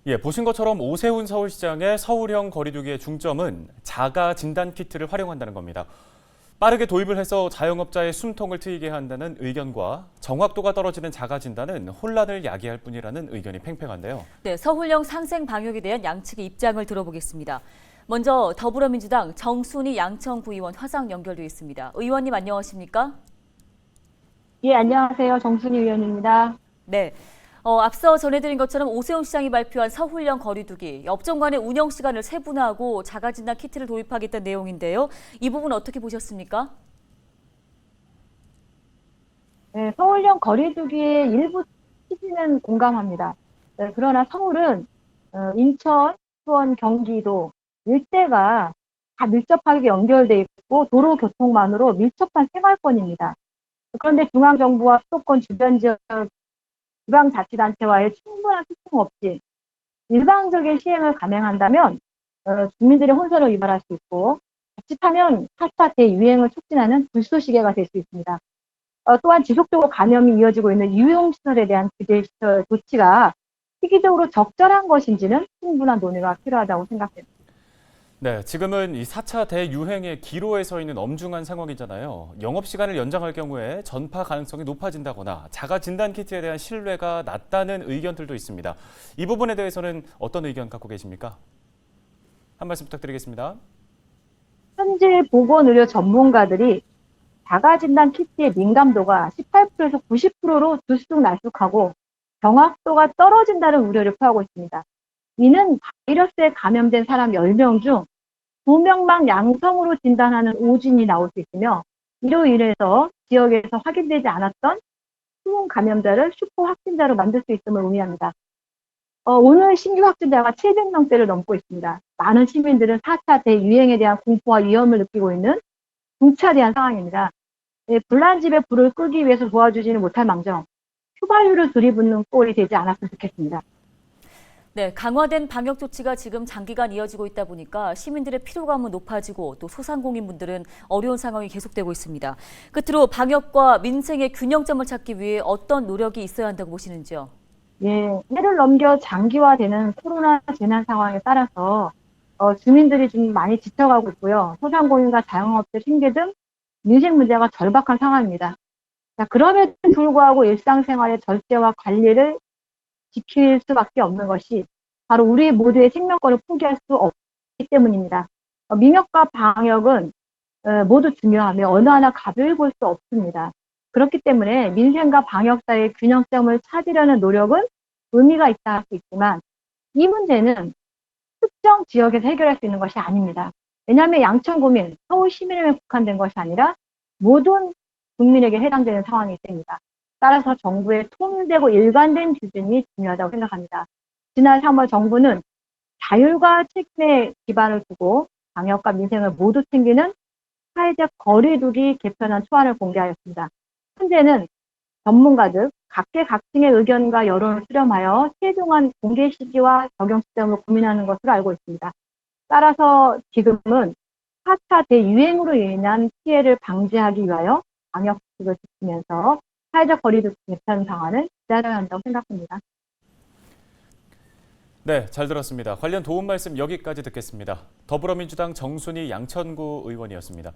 예, 보신 것처럼 오세훈 서울시장의 서울형 거리두기의 중점은 자가 진단 키트를 활용한다는 겁니다. 빠르게 도입을 해서 자영업자의 숨통을 트이게 한다는 의견과 정확도가 떨어지는 자가 진단은 혼란을 야기할 뿐이라는 의견이 팽팽한데요. 네, 서울형 상생 방역에 대한 양측의 입장을 들어보겠습니다. 먼저 더불어민주당 정순희 양천구 의원 화상 연결돼 있습니다. 의원님 안녕하십니까? 예, 안녕하세요. 정순희 의원입니다. 네. 앞서 전해드린 것처럼 오세훈 시장이 발표한 서울형 거리두기, 업종 간의 운영 시간을 세분화하고 자가진단 키트를 도입하겠다는 내용인데요. 이 부분 어떻게 보셨습니까? 네, 서울형 거리두기의 일부 취지는 공감합니다. 네, 그러나 서울은 인천, 수원, 경기도 일대가 다 밀접하게 연결돼 있고 도로 교통만으로 밀접한 생활권입니다. 그런데 중앙정부와 수도권 주변 지역 지방자치단체와의 충분한 소통 없이 일방적인 시행을 감행한다면 주민들의 혼선을 유발할 수 있고 자칫하면 4차 대유행을 촉진하는 불쏘시개가 될 수 있습니다. 또한 지속적으로 감염이 이어지고 있는 유용시설에 대한 규제 시설 조치가 시기적으로 적절한 것인지는 충분한 논의가 필요하다고 생각됩니다. 네, 지금은 이 4차 대유행의 기로에 서 있는 엄중한 상황이잖아요. 영업시간을 연장할 경우에 전파 가능성이 높아진다거나 자가 진단 키트에 대한 신뢰가 낮다는 의견들도 있습니다. 이 부분에 대해서는 어떤 의견 갖고 계십니까? 한 말씀 부탁드리겠습니다. 현재 보건의료 전문가들이 자가 진단 키트의 민감도가 18%에서 90%로 들쑥날쑥하고 정확도가 떨어진다는 우려를 표하고 있습니다. 이는 바이러스에 감염된 사람 10명 중 2명만 양성으로 진단하는 오진이 나올 수 있으며 이로 인해서 지역에서 확인되지 않았던 숨은 감염자를 슈퍼 확진자로 만들 수 있음을 의미합니다. 오늘 신규 확진자가 700명대를 넘고 있습니다. 많은 시민들은 4차 대유행에 대한 공포와 위험을 느끼고 있는 중차대한 상황입니다. 불난 집에 불을 끄기 위해서 도와주지는 못할 망정 휘발유를 들이붓는 꼴이 되지 않았으면 좋겠습니다. 네, 강화된 방역 조치가 지금 장기간 이어지고 있다 보니까 시민들의 피로감은 높아지고 또 소상공인분들은 어려운 상황이 계속되고 있습니다. 끝으로 방역과 민생의 균형점을 찾기 위해 어떤 노력이 있어야 한다고 보시는지요? 예, 해를 넘겨 장기화되는 코로나 재난 상황에 따라서 주민들이 좀 많이 지쳐가고 있고요. 소상공인과 자영업자 생계 등 민생 문제가 절박한 상황입니다. 자, 그럼에도 불구하고 일상생활의 절제와 관리를 지킬 수밖에 없는 것이 바로 우리 모두의 생명권을 포기할 수 없기 때문입니다. 민영과 방역은 모두 중요하며 어느 하나 가벼이 볼 수 없습니다. 그렇기 때문에 민생과 방역 사이의 균형점을 찾으려는 노력은 의미가 있다 할 수 있지만 이 문제는 특정 지역에서 해결할 수 있는 것이 아닙니다. 왜냐하면 양천구민, 서울 시민에게 국한된 것이 아니라 모든 국민에게 해당되는 상황이기 때문입니다. 따라서 정부의 통일되고 일관된 기준이 중요하다고 생각합니다. 지난 3월 정부는 자율과 책임에 기반을 두고 방역과 민생을 모두 챙기는 사회적 거리두기 개편안 초안을 공개하였습니다. 현재는 전문가들 각계각층의 의견과 여론을 수렴하여 최종한 공개 시기와 적용 시점을 고민하는 것으로 알고 있습니다. 따라서 지금은 4차 대유행으로 인한 피해를 방지하기 위하여 방역수칙을 지키면서 사회적 거리두기 개편 방안을 기다려야 한다고 생각합니다. 네, 잘 들었습니다. 관련 도움 말씀 여기까지 듣겠습니다. 더불어민주당 정순희 양천구 의원이었습니다.